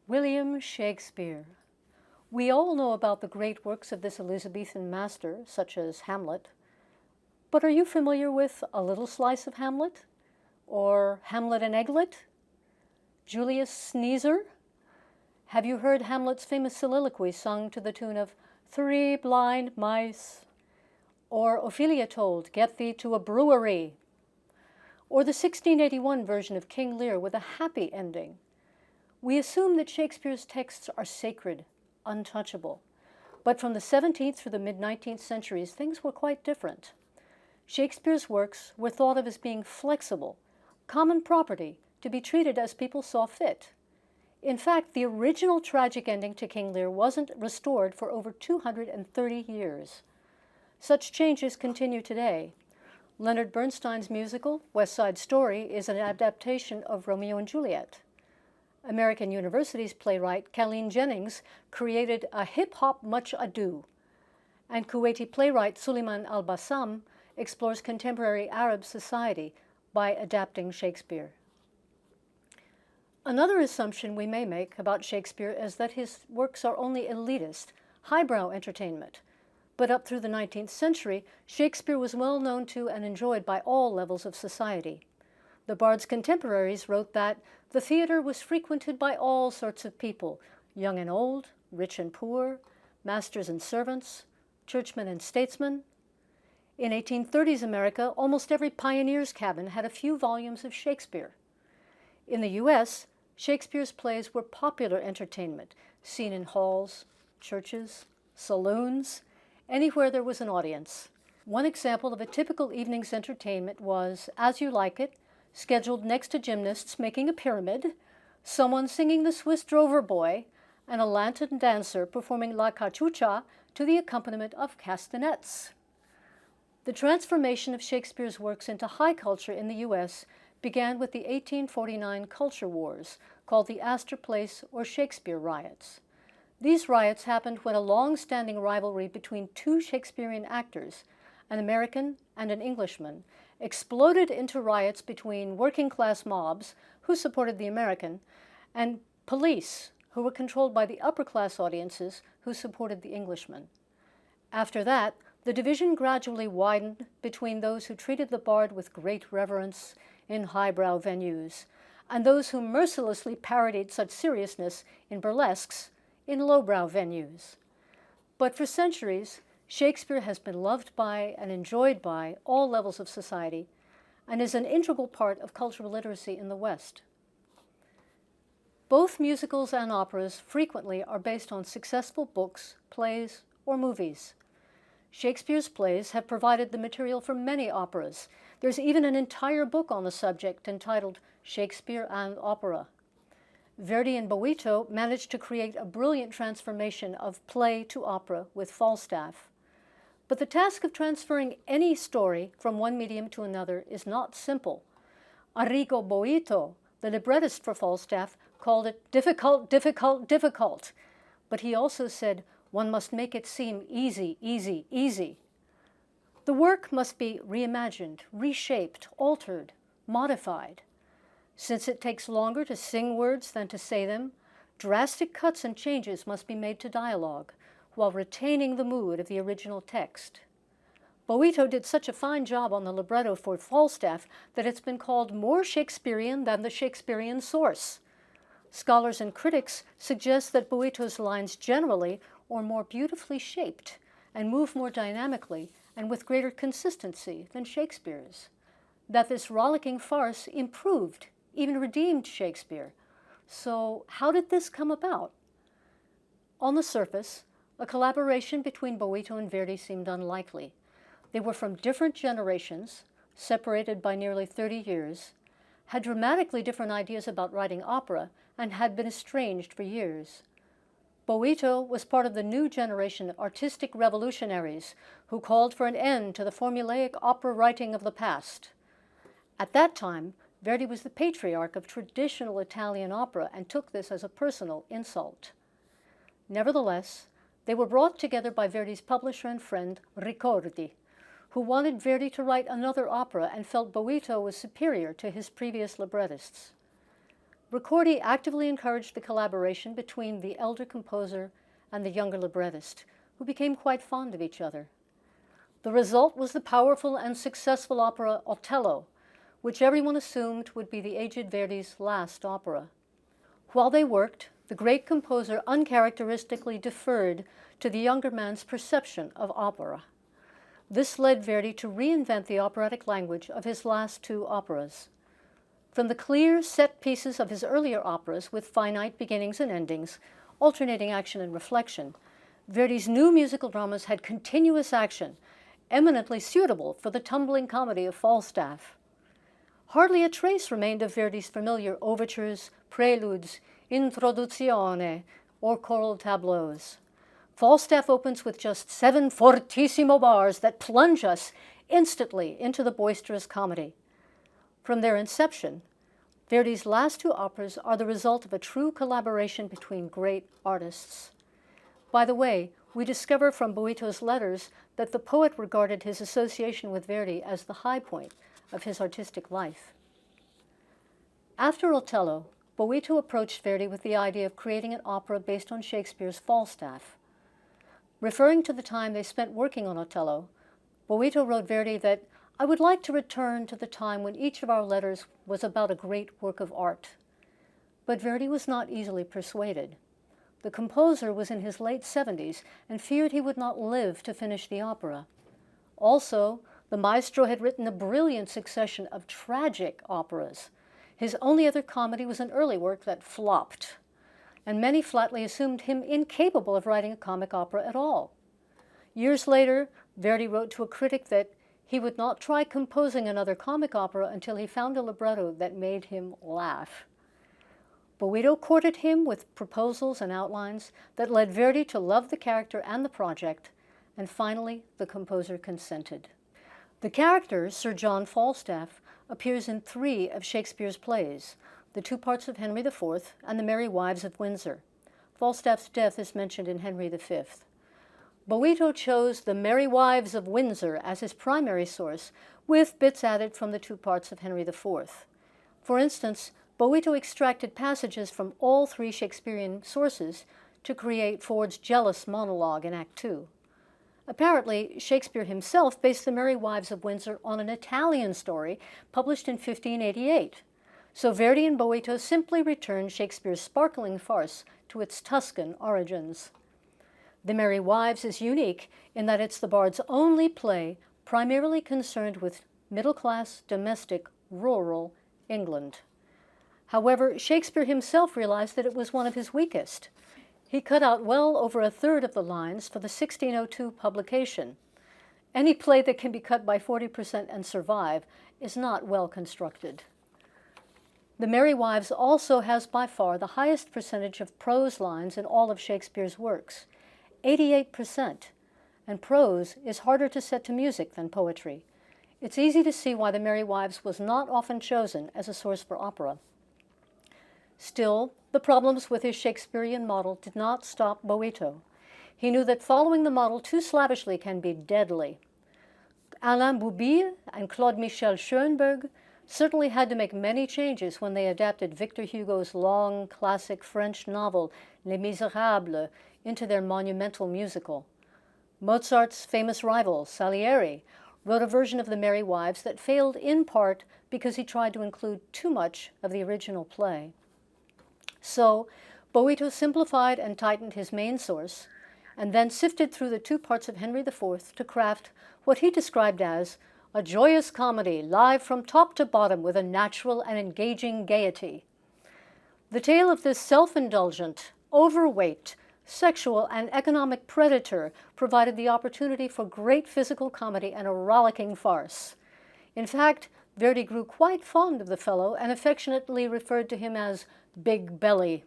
William Shakespeare. We all know about the great works of this Elizabethan master, such as Hamlet. But are you familiar with A Little Slice of Hamlet? Or Hamlet and Egglet? Julius Sneezer? Have you heard Hamlet's famous soliloquy sung to the tune of Three Blind Mice? Or Ophelia told, Get thee to a brewery? Or the 1681 version of King Lear with a happy ending? We assume that Shakespeare's texts are sacred, untouchable. But from the 17th through the mid-19th centuries, things were quite different. Shakespeare's works were thought of as being flexible, common property, to be treated as people saw fit. In fact, the original tragic ending to King Lear wasn't restored for over 230 years. Such changes continue today. Leonard Bernstein's musical, West Side Story, is an adaptation of Romeo and Juliet. American University's playwright Colleen Jennings created A Hip-Hop Much Ado, and Kuwaiti playwright Suleiman al-Bassam explores contemporary Arab society by adapting Shakespeare. Another assumption we may make about Shakespeare is that his works are only elitist, highbrow entertainment. But up through the 19th century, Shakespeare was well known to and enjoyed by all levels of society. The bard's contemporaries wrote that the theater was frequented by all sorts of people, young and old, rich and poor, masters and servants, churchmen and statesmen. In 1830s America, almost every pioneer's cabin had a few volumes of Shakespeare. In the U.S., Shakespeare's plays were popular entertainment, seen in halls, churches, saloons, anywhere there was an audience. One example of a typical evening's entertainment was As You Like It, scheduled next to gymnasts making a pyramid, someone singing the Swiss Drover Boy, and a Latin dancer performing La Cachucha to the accompaniment of castanets. The transformation of Shakespeare's works into high culture in the U.S. began with the 1849 culture wars, called the Astor Place or Shakespeare riots. These riots happened when a long-standing rivalry between two Shakespearean actors, an American and an Englishman, exploded into riots between working-class mobs, who supported the American, and police, who were controlled by the upper-class audiences, who supported the Englishman. After that, the division gradually widened between those who treated the bard with great reverence in highbrow venues, and those who mercilessly parodied such seriousness in burlesques in lowbrow venues. But for centuries, Shakespeare has been loved by and enjoyed by all levels of society and is an integral part of cultural literacy in the West. Both musicals and operas frequently are based on successful books, plays, or movies. Shakespeare's plays have provided the material for many operas. There's even an entire book on the subject entitled Shakespeare and Opera. Verdi and Boito managed to create a brilliant transformation of play to opera with Falstaff. But the task of transferring any story from one medium to another is not simple. Arrigo Boito, the librettist for Falstaff, called it difficult, difficult, difficult. But he also said, one must make it seem easy, easy, easy. The work must be reimagined, reshaped, altered, modified. Since it takes longer to sing words than to say them, drastic cuts and changes must be made to dialogue, while retaining the mood of the original text. Boito did such a fine job on the libretto for Falstaff that it's been called more Shakespearean than the Shakespearean source. Scholars and critics suggest that Boito's lines generally are more beautifully shaped and move more dynamically and with greater consistency than Shakespeare's. That this rollicking farce improved, even redeemed Shakespeare. So how did this come about? On the surface, a collaboration between Boito and Verdi seemed unlikely. They were from different generations, separated by nearly 30 years, had dramatically different ideas about writing opera, and had been estranged for years. Boito was part of the new generation of artistic revolutionaries who called for an end to the formulaic opera writing of the past. At that time, Verdi was the patriarch of traditional Italian opera and took this as a personal insult. Nevertheless, they were brought together by Verdi's publisher and friend, Ricordi, who wanted Verdi to write another opera and felt Boito was superior to his previous librettists. Ricordi actively encouraged the collaboration between the elder composer and the younger librettist, who became quite fond of each other. The result was the powerful and successful opera Otello, which everyone assumed would be the aged Verdi's last opera. While they worked, the great composer uncharacteristically deferred to the younger man's perception of opera. This led Verdi to reinvent the operatic language of his last two operas. From the clear set pieces of his earlier operas with finite beginnings and endings, alternating action and reflection, Verdi's new musical dramas had continuous action, eminently suitable for the tumbling comedy of Falstaff. Hardly a trace remained of Verdi's familiar overtures, preludes, introduzione, or choral tableaus. Falstaff opens with just 7 fortissimo bars that plunge us instantly into the boisterous comedy. From their inception, Verdi's last two operas are the result of a true collaboration between great artists. By the way, we discover from Boito's letters that the poet regarded his association with Verdi as the high point of his artistic life. After Otello, Boito approached Verdi with the idea of creating an opera based on Shakespeare's Falstaff. Referring to the time they spent working on Otello, Boito wrote Verdi that, "I would like to return to the time when each of our letters was about a great work of art." But Verdi was not easily persuaded. The composer was in his late 70s and feared he would not live to finish the opera. Also, the maestro had written a brilliant succession of tragic operas. His only other comedy was an early work that flopped, and many flatly assumed him incapable of writing a comic opera at all. Years later, Verdi wrote to a critic that he would not try composing another comic opera until he found a libretto that made him laugh. Boito courted him with proposals and outlines that led Verdi to love the character and the project, and finally the composer consented. The character, Sir John Falstaff, appears in 3 of Shakespeare's plays, the 2 parts of Henry IV and the Merry Wives of Windsor. Falstaff's death is mentioned in Henry V. Boito chose the Merry Wives of Windsor as his primary source, with bits added from the 2 parts of Henry IV. For instance, Boito extracted passages from all 3 Shakespearean sources to create Ford's jealous monologue in Act 2. Apparently, Shakespeare himself based the Merry Wives of Windsor on an Italian story published in 1588. So Verdi and Boito simply returned Shakespeare's sparkling farce to its Tuscan origins. The Merry Wives is unique in that it's the bard's only play primarily concerned with middle-class, domestic, rural England. However, Shakespeare himself realized that it was one of his weakest. He cut out well over a third of the lines for the 1602 publication. Any play that can be cut by 40% and survive is not well constructed. The Merry Wives also has by far the highest percentage of prose lines in all of Shakespeare's works, 88%, and prose is harder to set to music than poetry. It's easy to see why the Merry Wives was not often chosen as a source for opera. Still, the problems with his Shakespearean model did not stop Boito. He knew that following the model too slavishly can be deadly. Alain Boubille and Claude Michel Schoenberg certainly had to make many changes when they adapted Victor Hugo's long, classic French novel Les Misérables into their monumental musical. Mozart's famous rival, Salieri, wrote a version of the Merry Wives that failed in part because he tried to include too much of the original play. So, Boito simplified and tightened his main source, and then sifted through the 2 parts of Henry IV to craft what he described as a joyous comedy, live from top to bottom with a natural and engaging gaiety. The tale of this self-indulgent, overweight, sexual and economic predator provided the opportunity for great physical comedy and a rollicking farce. In fact, Verdi grew quite fond of the fellow and affectionately referred to him as Big Belly.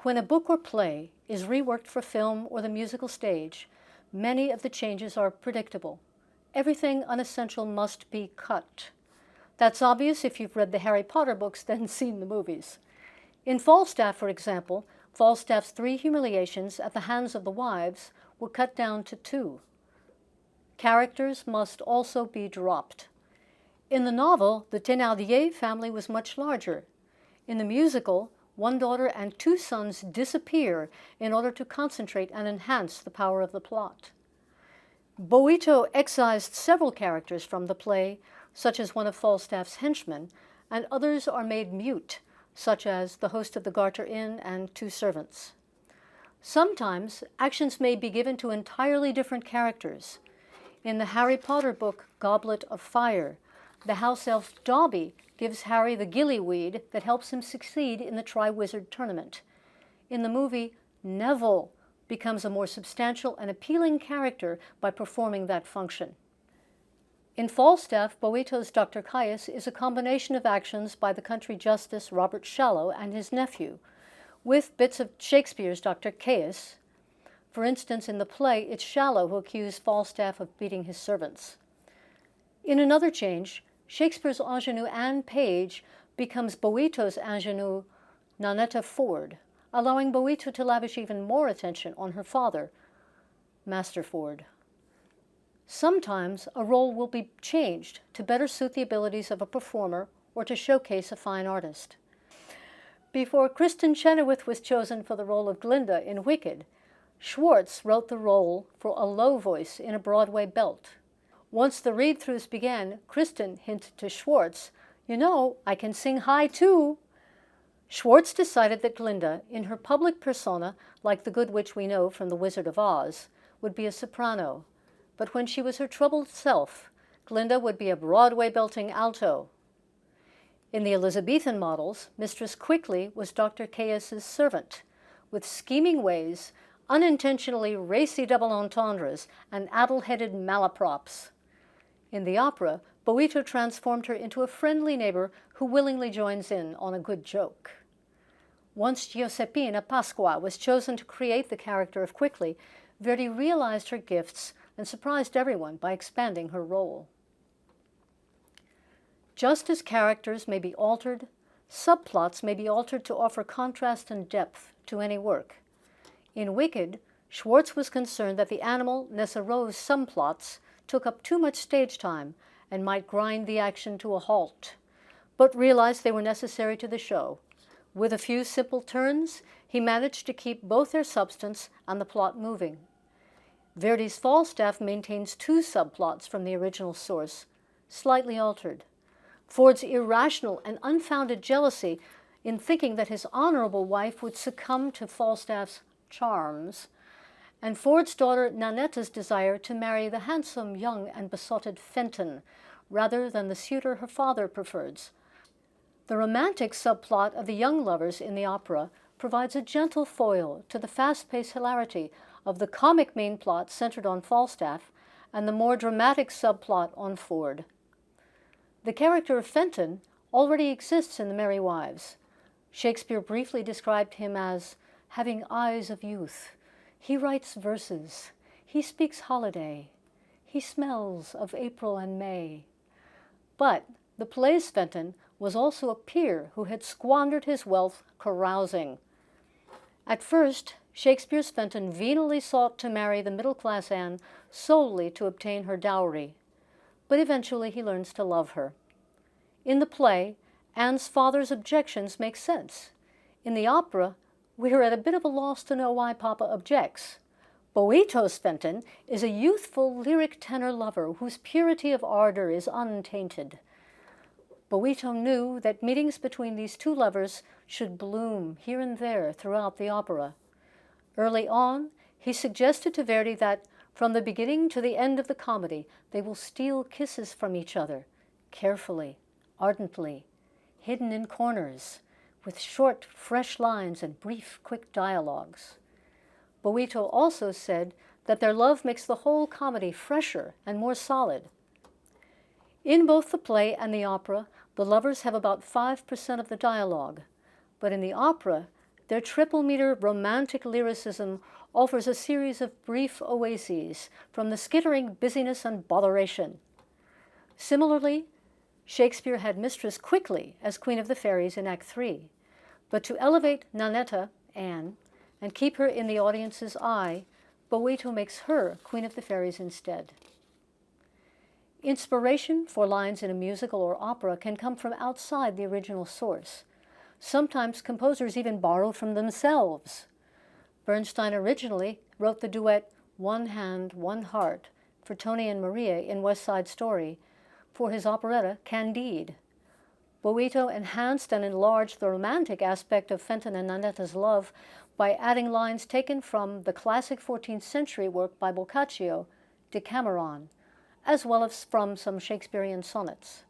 When a book or play is reworked for film or the musical stage, many of the changes are predictable. Everything unessential must be cut. That's obvious if you've read the Harry Potter books, then seen the movies. In Falstaff, for example, Falstaff's 3 humiliations at the hands of the wives were cut down to 2. Characters must also be dropped. In the novel, the Thénardier family was much larger. In the musical, one daughter and two sons disappear in order to concentrate and enhance the power of the plot. Boito excised several characters from the play, such as one of Falstaff's henchmen, and others are made mute, such as the host of the Garter Inn and two servants. Sometimes actions may be given to entirely different characters. In the Harry Potter book Goblet of Fire, the house elf Dobby gives Harry the gillyweed that helps him succeed in the Triwizard Tournament. In the movie, Neville becomes a more substantial and appealing character by performing that function. In Falstaff, Boito's Dr. Caius is a combination of actions by the country justice Robert Shallow and his nephew, with bits of Shakespeare's Dr. Caius. For instance, in the play, it's Shallow who accused Falstaff of beating his servants. In another change, Shakespeare's ingenue Anne Page becomes Boito's ingenue Nannetta Ford, allowing Boito to lavish even more attention on her father, Master Ford. Sometimes a role will be changed to better suit the abilities of a performer or to showcase a fine artist. Before Kristen Chenoweth was chosen for the role of Glinda in Wicked, Schwartz wrote the role for a low voice in a Broadway belt. Once the read-throughs began, Kristen hinted to Schwartz, "You know, I can sing high too." Schwartz decided that Glinda, in her public persona, like the good witch we know from The Wizard of Oz, would be a soprano, but when she was her troubled self, Glinda would be a Broadway belting alto. In the Elizabethan models, Mistress Quickly was Dr. Caius's servant, with scheming ways, unintentionally racy double entendres, and addle-headed malaprops. In the opera, Boito transformed her into a friendly neighbor who willingly joins in on a good joke. Once Giuseppina Pasqua was chosen to create the character of Quickly, Verdi realized her gifts and surprised everyone by expanding her role. Just as characters may be altered, subplots may be altered to offer contrast and depth to any work. In Wicked, Schwartz was concerned that the animal Nessarose subplots took up too much stage time and might grind the action to a halt, but realized they were necessary to the show. With a few simple turns, he managed to keep both their substance and the plot moving. Verdi's Falstaff maintains two subplots from the original source, slightly altered. Ford's irrational and unfounded jealousy in thinking that his honorable wife would succumb to Falstaff's charms, and Ford's daughter Nannetta's desire to marry the handsome, young, and besotted Fenton, rather than the suitor her father preferred. The romantic subplot of the young lovers in the opera provides a gentle foil to the fast-paced hilarity of the comic main plot centered on Falstaff and the more dramatic subplot on Ford. The character of Fenton already exists in The Merry Wives. Shakespeare briefly described him as having eyes of youth. He writes verses. He speaks holiday. He smells of April and May. But the play's Fenton was also a peer who had squandered his wealth carousing. At first, Shakespeare's Fenton venally sought to marry the middle-class Anne solely to obtain her dowry, but eventually he learns to love her. In the play, Anne's father's objections make sense. In the opera, we are at a bit of a loss to know why Papa objects. Boito's Fenton is a youthful lyric tenor lover whose purity of ardor is untainted. Boito knew that meetings between these two lovers should bloom here and there throughout the opera. Early on, he suggested to Verdi that from the beginning to the end of the comedy, they will steal kisses from each other, carefully, ardently, hidden in corners, with short, fresh lines and brief, quick dialogues. Boito also said that their love makes the whole comedy fresher and more solid. In both the play and the opera, the lovers have about 5% of the dialogue, but in the opera, their triple-meter romantic lyricism offers a series of brief oases from the skittering busyness and botheration. Similarly, Shakespeare had Mistress Quickly as Queen of the Fairies in Act 3, but to elevate Nannetta, Anne, and keep her in the audience's eye, Boito makes her Queen of the Fairies instead. Inspiration for lines in a musical or opera can come from outside the original source. Sometimes composers even borrowed from themselves. Bernstein originally wrote the duet One Hand, One Heart for Tony and Maria in West Side Story for his operetta Candide. Boito enhanced and enlarged the romantic aspect of Fenton and Nannetta's love by adding lines taken from the classic 14th century work by Boccaccio, Decameron, as well as from some Shakespearean sonnets.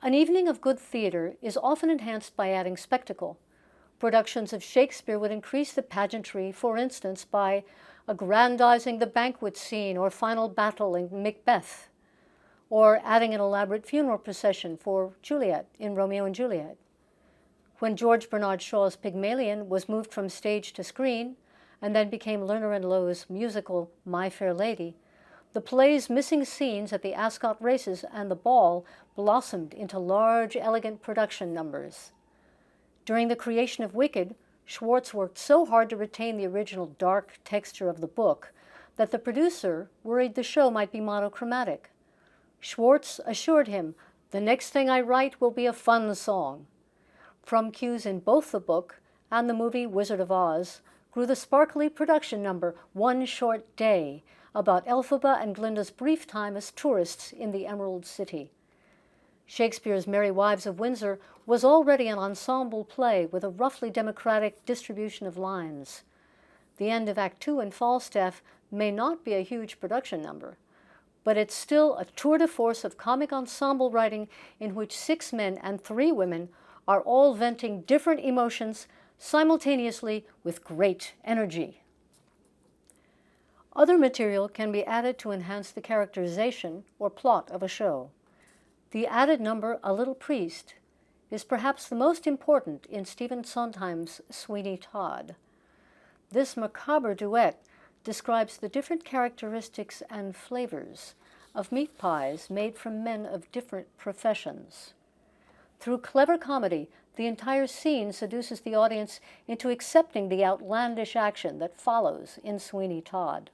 An evening of good theater is often enhanced by adding spectacle. Productions of Shakespeare would increase the pageantry, for instance, by aggrandizing the banquet scene or final battle in Macbeth, or adding an elaborate funeral procession for Juliet in Romeo and Juliet. When George Bernard Shaw's Pygmalion was moved from stage to screen and then became Lerner and Loewe's musical My Fair Lady, the play's missing scenes at the Ascot races and the ball blossomed into large, elegant production numbers. During the creation of Wicked, Schwartz worked so hard to retain the original dark texture of the book that the producer worried the show might be monochromatic. Schwartz assured him, "The next thing I write will be a fun song." From cues in both the book and the movie Wizard of Oz grew the sparkly production number One Short Day, about Elphaba and Glinda's brief time as tourists in the Emerald City. Shakespeare's Merry Wives of Windsor was already an ensemble play with a roughly democratic distribution of lines. The end of Act Two in Falstaff may not be a huge production number, but it's still a tour de force of comic ensemble writing in which 6 men and 3 women are all venting different emotions simultaneously with great energy. Other material can be added to enhance the characterization or plot of a show. The added number A Little Priest is perhaps the most important in Stephen Sondheim's Sweeney Todd. This macabre duet describes the different characteristics and flavors of meat pies made from men of different professions. Through clever comedy, the entire scene seduces the audience into accepting the outlandish action that follows in Sweeney Todd.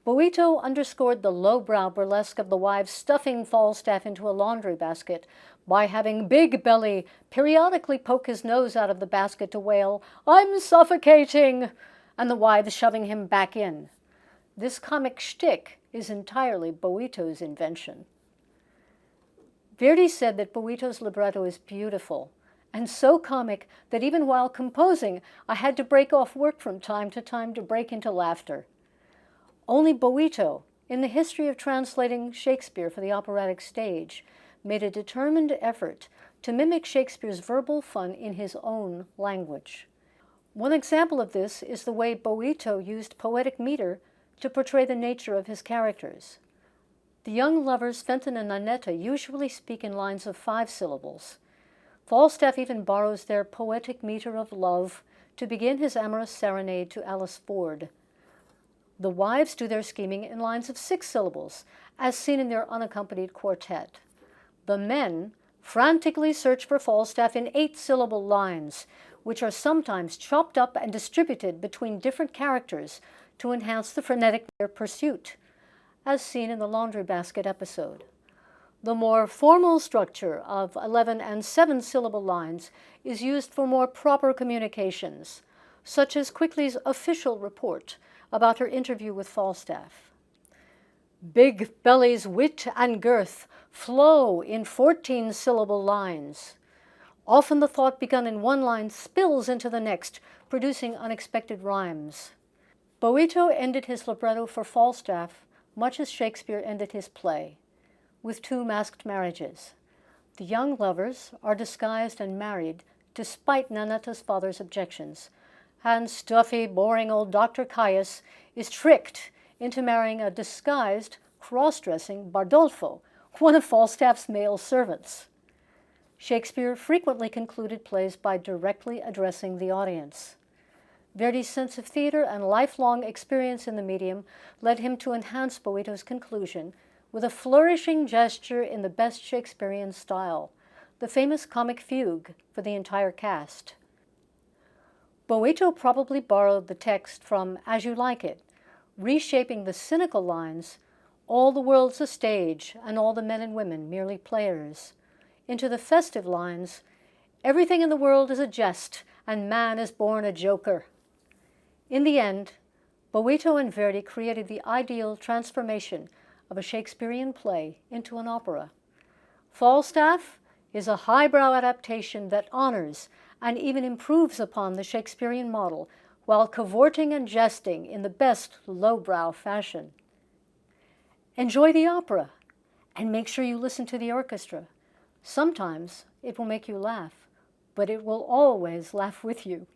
Boito underscored the lowbrow burlesque of the wives stuffing Falstaff into a laundry basket by having Big Belly periodically poke his nose out of the basket to wail, "I'm suffocating," and the wives shoving him back in. This comic shtick is entirely Boito's invention. Verdi said that Boito's libretto is beautiful and so comic that even while composing, I had to break off work from time to time to break into laughter. Only Boito, in the history of translating Shakespeare for the operatic stage, made a determined effort to mimic Shakespeare's verbal fun in his own language. One example of this is the way Boito used poetic meter to portray the nature of his characters. The young lovers Fenton and Nannetta usually speak in lines of 5 syllables. Falstaff even borrows their poetic meter of love to begin his amorous serenade to Alice Ford. The wives do their scheming in lines of 6 syllables, as seen in their unaccompanied quartet. The men frantically search for Falstaff in 8-syllable lines, which are sometimes chopped up and distributed between different characters to enhance the frenetic pursuit, as seen in the laundry basket episode. The more formal structure of 11 and 7-syllable lines is used for more proper communications, such as Quickly's official report about her interview with Falstaff. Big Belly's wit and girth flow in 14-syllable lines. Often the thought begun in one line spills into the next, producing unexpected rhymes. Boito ended his libretto for Falstaff much as Shakespeare ended his play, with 2 masked marriages. The young lovers are disguised and married despite Nannetta's father's objections, and stuffy, boring old Dr. Caius is tricked into marrying a disguised, cross-dressing Bardolfo, one of Falstaff's male servants. Shakespeare frequently concluded plays by directly addressing the audience. Verdi's sense of theater and lifelong experience in the medium led him to enhance Boito's conclusion with a flourishing gesture in the best Shakespearean style, the famous comic fugue for the entire cast. Boito probably borrowed the text from As You Like It, reshaping the cynical lines, "All the world's a stage, and all the men and women merely players," into the festive lines, Everything in the world is a jest, and man is born a joker. In the end, Boito and Verdi created the ideal transformation of a Shakespearean play into an opera. Falstaff is a highbrow adaptation that honors and even improves upon the Shakespearean model while cavorting and jesting in the best lowbrow fashion. Enjoy the opera and make sure you listen to the orchestra. Sometimes it will make you laugh, but it will always laugh with you.